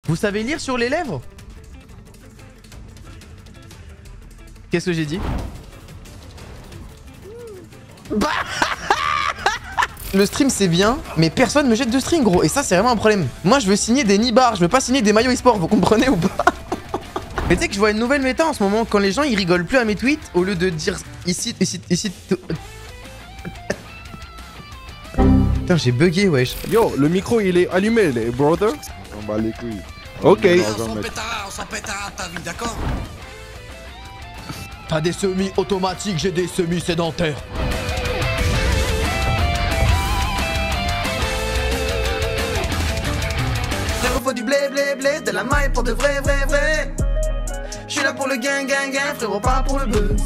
Vous savez lire sur les lèvres? Qu'est-ce que j'ai dit? Bah le stream c'est bien, mais personne me jette de string gros. Et ça c'est vraiment un problème. Moi je veux signer des nibards, je veux pas signer des maillots e-sport, vous comprenez ou pas? Mais tu sais que je vois une nouvelle méta en ce moment, quand les gens ils rigolent plus à mes tweets, au lieu de dire ici. Putain j'ai bugué wesh. Yo, le micro il est allumé les brother. On bat les couilles. Ok. On s'en pétera ta vie, d'accord? T'as des semis automatiques, j'ai des semis sédentaires. Frérot, faut du blé, blé, blé, de la maille pour de vrai, vrai, vrai. J'suis là pour le gain, gain, gain, frérot, pas pour le buzz.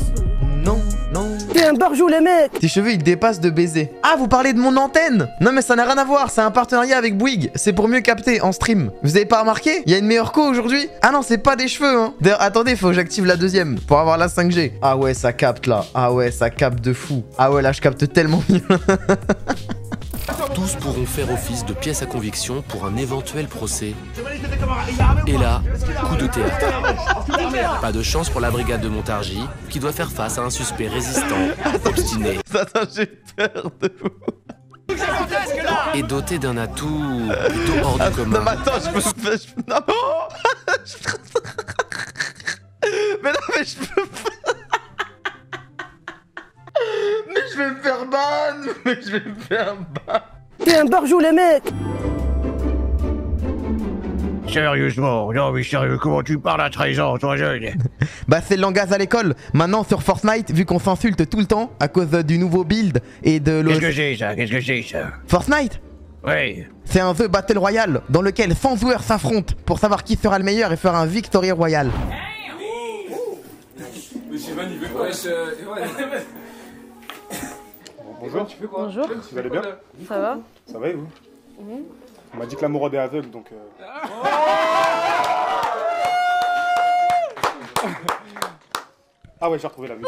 Non, non. T'es un barjou les mecs. Tes cheveux ils dépassent de baiser. Ah vous parlez de mon antenne? Non mais ça n'a rien à voir, c'est un partenariat avec Bouygues. C'est pour mieux capter en stream. Vous avez pas remarqué? Il y a une meilleure co aujourd'hui? Ah non c'est pas des cheveux hein. D'ailleurs attendez faut que j'active la deuxième pour avoir la 5G. Ah ouais ça capte là. Ah ouais ça capte de fou. Ah ouais là je capte tellement mieux. Tous pourront faire office de pièce à conviction pour un éventuel procès. Et là, coup de théâtre. Pas de chance pour la brigade de Montargis, qui doit faire face à un suspect résistant, obstiné. Attends j'ai peur de vous. Et doté d'un atout plutôt hors du commun. Non mais attends je peux... Non mais non mais je peux pas. Mais je vais me faire ban. Mais je vais me faire ban. T'es un barjou les mecs. Sérieusement, non mais sérieux, comment tu parles à 13 ans, toi jeune? Bah c'est le langage à l'école. Maintenant sur Fortnite, vu qu'on s'insulte tout le temps à cause du nouveau build et de Qu'est-ce que c'est ça? Qu'est-ce que c'est ça? Fortnite, Oui. c'est un jeu Battle Royale dans lequel 100 joueurs s'affrontent pour savoir qui sera le meilleur et faire un Victory Royale. Bonjour. Bonjour, Vous allez bien? ça va? Ça va et vous? On m'a dit que la morade est aveugle donc. Ah ouais j'ai retrouvé la vue.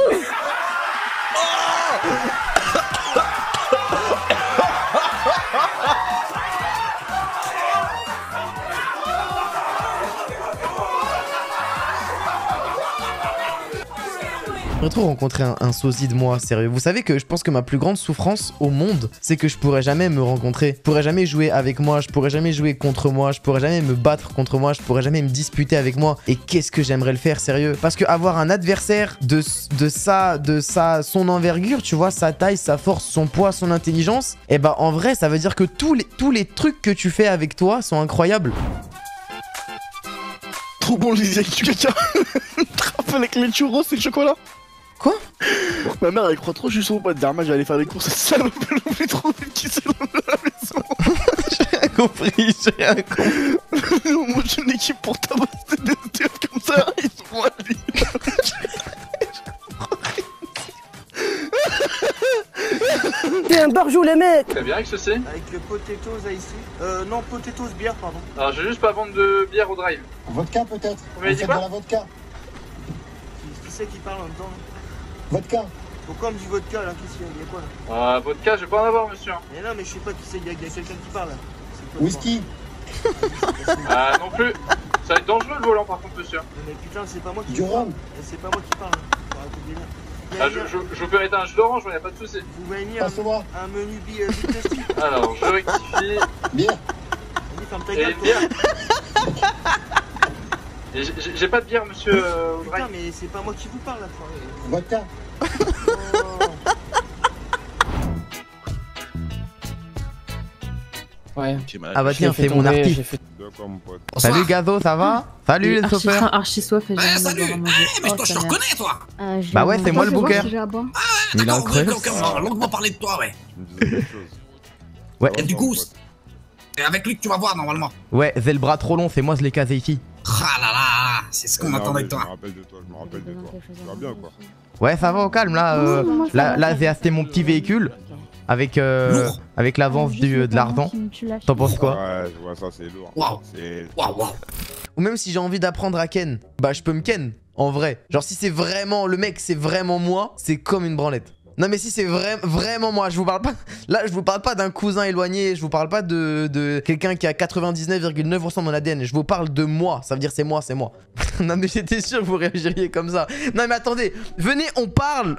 J'aimerais trop rencontrer un sosie de moi, sérieux. Vous savez que je pense que ma plus grande souffrance au monde, c'est que je pourrais jamais me rencontrer. Je pourrais jamais jouer avec moi, je pourrais jamais jouer contre moi, je pourrais jamais me battre contre moi, je pourrais jamais me disputer avec moi. Et qu'est-ce que j'aimerais le faire, sérieux? Parce que avoir un adversaire de son envergure, tu vois, sa taille, sa force, son poids, son intelligence, et bah en vrai, ça veut dire que tous les trucs que tu fais avec toi sont incroyables. Trop bon les avec du caca. Trappe avec les churros et le chocolat. Quoi? Ma mère elle croit trop juste au pote. Dernièrement j'allais faire des courses, ça me fait l'oubli trop vite qui s'est dans la maison. J'ai rien compris, j'ai rien compris. Moi j'ai une équipe pour tabasser des teufs comme ça, ils sont allés. T'es un barjou les mecs. Très bien, avec ceci. Avec le potatoes là ici. Non, potatoes bière, pardon. Alors, je vais juste pas vendre de bière au drive. Vodka peut-être? Vous m'avez dit quoi? De la vodka. Qui c'est qui parle en même temps là? Vodka. Pourquoi on me dit vodka là? Qu'est-ce qu'il y a? Il y a quoi là? Vodka, je vais pas en avoir, monsieur. Mais non, mais je sais pas qui c'est, il y a quelqu'un qui parle là. Whisky. Non plus. Ça va être dangereux le volant par contre, monsieur. Mais putain, c'est pas moi qui Du parle. rhum. C'est pas moi qui parle. Faut arrêter de dire. Je vous permettrai un jus d'orange, y'a pas de soucis. Vous m'avez mis Passe-moi. un menu plastique. Alors, je rectifie. Bière. Vas-y, ferme ta Et gueule. une bière. Et j'ai pas de bière, monsieur au drive. Putain, mais c'est pas moi qui vous parle là. Vodka. Ouais. Ah bah tiens, c'est mon artiste. D'accord mon pote. Salut Gazo, ça va? Salut les chauffeurs. Archi soif et j'ai rien à boire à manger. Mais toi, je te reconnais, toi. Bah ouais, c'est moi le booker. Si j'ai à boire. Il est D'accord, incroyable. longuement parler de toi, ouais. Je me disais quelque chose. Ouais. Et du coup, c'est avec lui que tu vas voir normalement. Ouais, j'ai le bras trop long, c'est moi je l'ai casé ici. Ah là là, c'est ce qu'on attendait de Je me toi. rappelle de toi, je me rappelle de toi. Tu vas bien quoi? Ouais, ça va au calme là. Là j'ai acheté mon petit véhicule avec l'avance de l'argent. T'en penses quoi? Ouais, je vois ça, c'est lourd. Waouh. Waouh. Ou même si j'ai envie d'apprendre à ken, bah je peux me ken. En vrai. Genre si c'est vraiment le mec, c'est vraiment moi, c'est comme une branlette. Non mais si c'est vraiment moi, je vous parle pas. Là je vous parle pas d'un cousin éloigné, je vous parle pas de quelqu'un qui a 99,9% de mon ADN, je vous parle de moi, ça veut dire c'est moi. Non mais j'étais sûr que vous réagiriez comme ça. Non mais attendez, venez on parle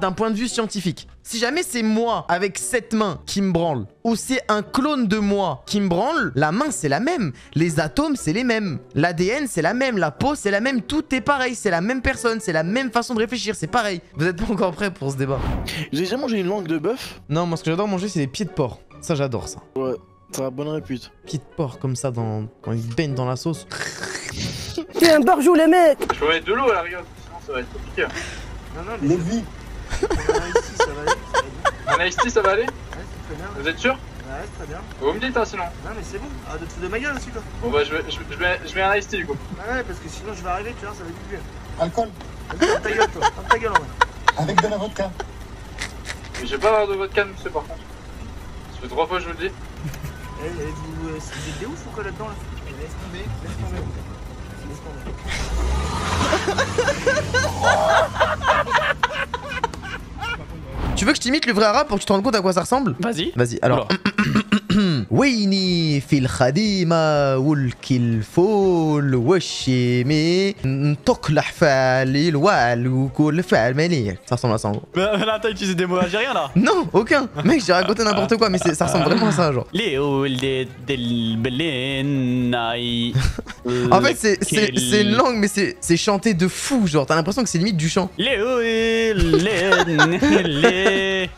d'un point de vue scientifique. Si jamais c'est moi avec 7 mains qui me branle, ou c'est un clone de moi qui me branle, la main c'est la même, les atomes c'est les mêmes, l'ADN c'est la même, la peau c'est la même, tout est pareil, c'est la même personne, c'est la même façon de réfléchir, c'est pareil. Vous êtes pas encore prêts pour ce débat? Vous avez déjà mangé une langue de bœuf? Non, moi ce que j'adore manger c'est les pieds de porc. Ça j'adore ça. Ouais, ça a bonne répute. Pieds de porc comme ça quand ils baignent dans la sauce. T'es un barjou les mecs. Je peux mettre de l'eau à la rigueur, sinon ça va être compliqué. Non, non, mais Lévi, Un iced tea, ça va aller? Ouais, c'est très bien. Vous êtes sûr? Ouais, très bien. Vous me dites, hein, sinon. Non, mais c'est bon. Ah, de te foutre de ma gueule aussi, toi. Bon, bah, je mets un iced tea, du coup. Ouais, parce que sinon, je vais arriver, tu vois, ça va être plus. alcool, Ferme ta gueule, toi. Ferme ta gueule, en vrai. avec de la vodka. Mais j'ai pas l'air de votre canne, monsieur, par contre. Ça fait 3 fois que je vous le dis. Eh, vous êtes des ouf ou quoi là-dedans, là? Laisse tomber, laisse tomber. Tu veux que je t'imite le vrai arabe pour que tu te rendes compte à quoi ça ressemble? Vas-y. Vas-y, alors. ويني في الخديمة والكلفول والشيمي نتقلح فعلي الوعل وكل فعل مليح. Ça ressemble à ça en gros. Mais là, t'as utilisé des mots algériens là? Non, aucun. Mec, j'ai raconté n'importe quoi, mais ça ressemble vraiment à ça, genre. En fait, c'est une langue, mais c'est chanté de fou, genre. T'as l'impression que c'est limite du chant.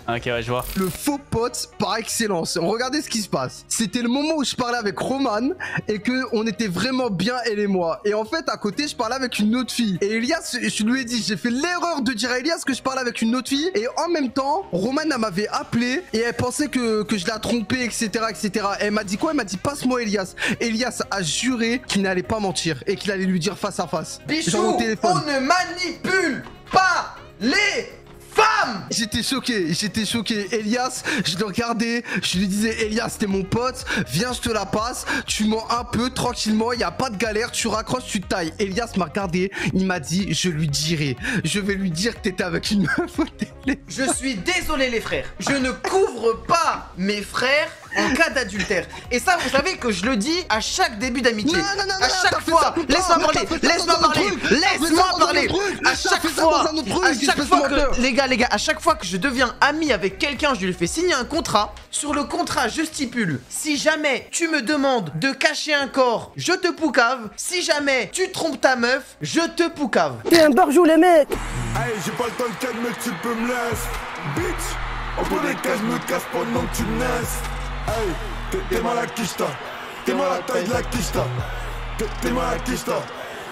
Ok, ouais, je vois. Le faux pote par excellence. Regardez ce qui se passe. C'était le moment où je parlais avec Roman et que on était vraiment bien, elle et moi. Et en fait, à côté, je parlais avec une autre fille. Et Elias, je lui ai dit, j'ai fait l'erreur de dire à Elias que je parlais avec une autre fille. Et en même temps, Roman, elle m'avait appelé et elle pensait que je l'ai trompé, etc., etc. Et elle m'a dit quoi? Elle m'a dit, passe-moi Elias. Elias a juré qu'il n'allait pas mentir et qu'il allait lui dire face à face. Bichou, on ne manipule pas les femmes! J'étais choqué. Elias, je le regardais, je lui disais, Elias, t'es mon pote, viens, je te la passe, tu mens un peu, tranquillement, y a pas de galère, tu raccroches, tu tailles. Elias m'a regardé, il m'a dit, je lui dirai, je vais lui dire que t'étais avec une meuf au télé. Je suis désolé les frères, je ne couvre pas mes frères en cas d'adultère. Et ça, vous savez que je le dis à chaque début d'amitié. À chaque fois, laisse-moi parler. À chaque fois que, les gars, à chaque fois que je deviens ami avec quelqu'un, je lui fais signer un contrat. Sur le contrat, je stipule, si jamais tu me demandes de cacher un corps, je te poucave. Si jamais tu trompes ta meuf, je te poucave. T'es un barjou les mecs. Hey, j'ai pas le temps de calmer, tu peux me laisser. Bitch, au bout des cas, je me casse pendant que tu me naisses. Hey, t'es mal à Kishta, t'es mal à la taille de la Kishta. T'es mal à Kishta,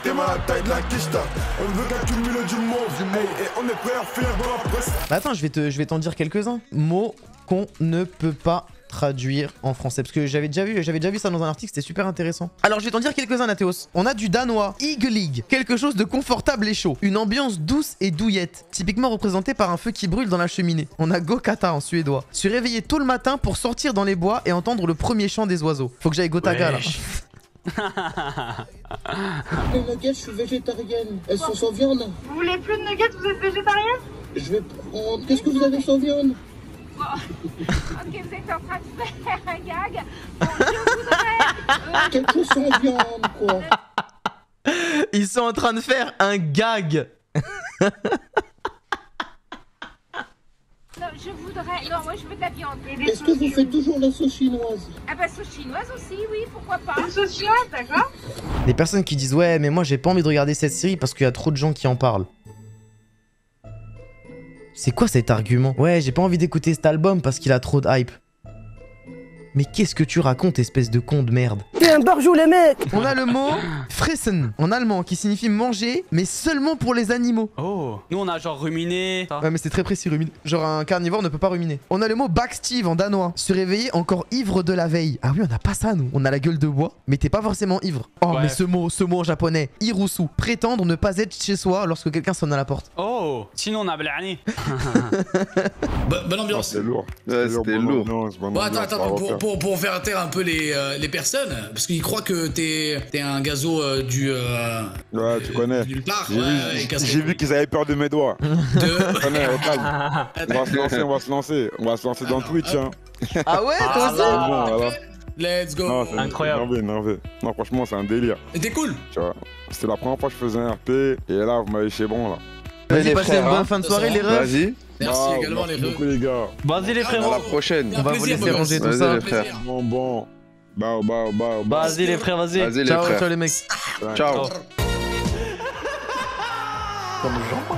t'es mal à la taille de la Kishta. On ne veut qu'à tout le milieu du monde, hey, et on est prêt à finir dans la presse. Bah attends, je vais t'en dire quelques-uns. Mots qu'on ne peut pas traduire en français, parce que j'avais déjà vu ça dans un article, c'était super intéressant. Alors je vais t'en dire quelques-uns, Nathéos. On a du danois, igelig, quelque chose de confortable et chaud, une ambiance douce et douillette, typiquement représentée par un feu qui brûle dans la cheminée. On a gokata en suédois, se réveiller tôt le matin pour sortir dans les bois et entendre le premier chant des oiseaux. Faut que j'aille gotaga là. Les nuggets, je suis végétarienne. Elles sont sans viande. Vous voulez plus de nuggets, vous êtes végétarienne? Je vais prendre... Qu'est-ce que vous avez sans viande? Ok, vous êtes en train de faire un gag. Bon, je voudrais... Quelque chose sans viande, quoi. Ils sont en train de faire un gag. Non, je voudrais... Non, moi je veux de la viande. Est-ce que vous faites toujours la sauce chinoise? Ah bah sauce chinoise aussi, oui, pourquoi pas. Une sauce chinoise, d'accord. Des personnes qui disent ouais mais moi j'ai pas envie de regarder cette série parce qu'il y a trop de gens qui en parlent. C'est quoi cet argument? Ouais, j'ai pas envie d'écouter cet album parce qu'il a trop de hype. Mais qu'est-ce que tu racontes, espèce de con de merde? T'es un barjou les mecs. On a le mot fressen en allemand qui signifie manger, mais seulement pour les animaux. Oh, nous on a genre ruminé. Ouais, mais c'est très précis, ruminer. Genre un carnivore ne peut pas ruminer. On a le mot backstive en danois, se réveiller encore ivre de la veille. Ah oui, on a pas ça nous. On a la gueule de bois, mais t'es pas forcément ivre. Oh, ouais. Mais ce mot en japonais, irusu, prétendre ne pas être chez soi lorsque quelqu'un sonne à la porte. Oh, sinon on a blani. Bonne ambiance. C'était lourd. Ouais, c'était lourd. Bon, attends, pour faire taire un peu les personnes, parce qu'ils croient que t'es un gazo du... Ouais, tu connais. Nulle part. J'ai vu qu'ils avaient peur de mes doigts. Tu connais, au calme. On va se lancer. On va se lancer dans Twitch, hein. Ah ouais, toi aussi? Bon, voilà. Let's go. Non, incroyable. Énervé. Non, franchement, c'est un délire. C'était cool. Tu vois, c'était la première fois que je faisais un RP, et là, vous m'avez chez bon, là. Vas-y, passez une bonne fin de soirée, les refs. Vas-y. Merci également, les beaucoup, les gars. Vas-y, les frères. À la prochaine. On va vous laisser ranger tout ça. Les frères. Bon. Vas-y, les frères, vas-y. Vas-y, les Ciao, frères. ciao, les mecs. Ciao. Comme Jean.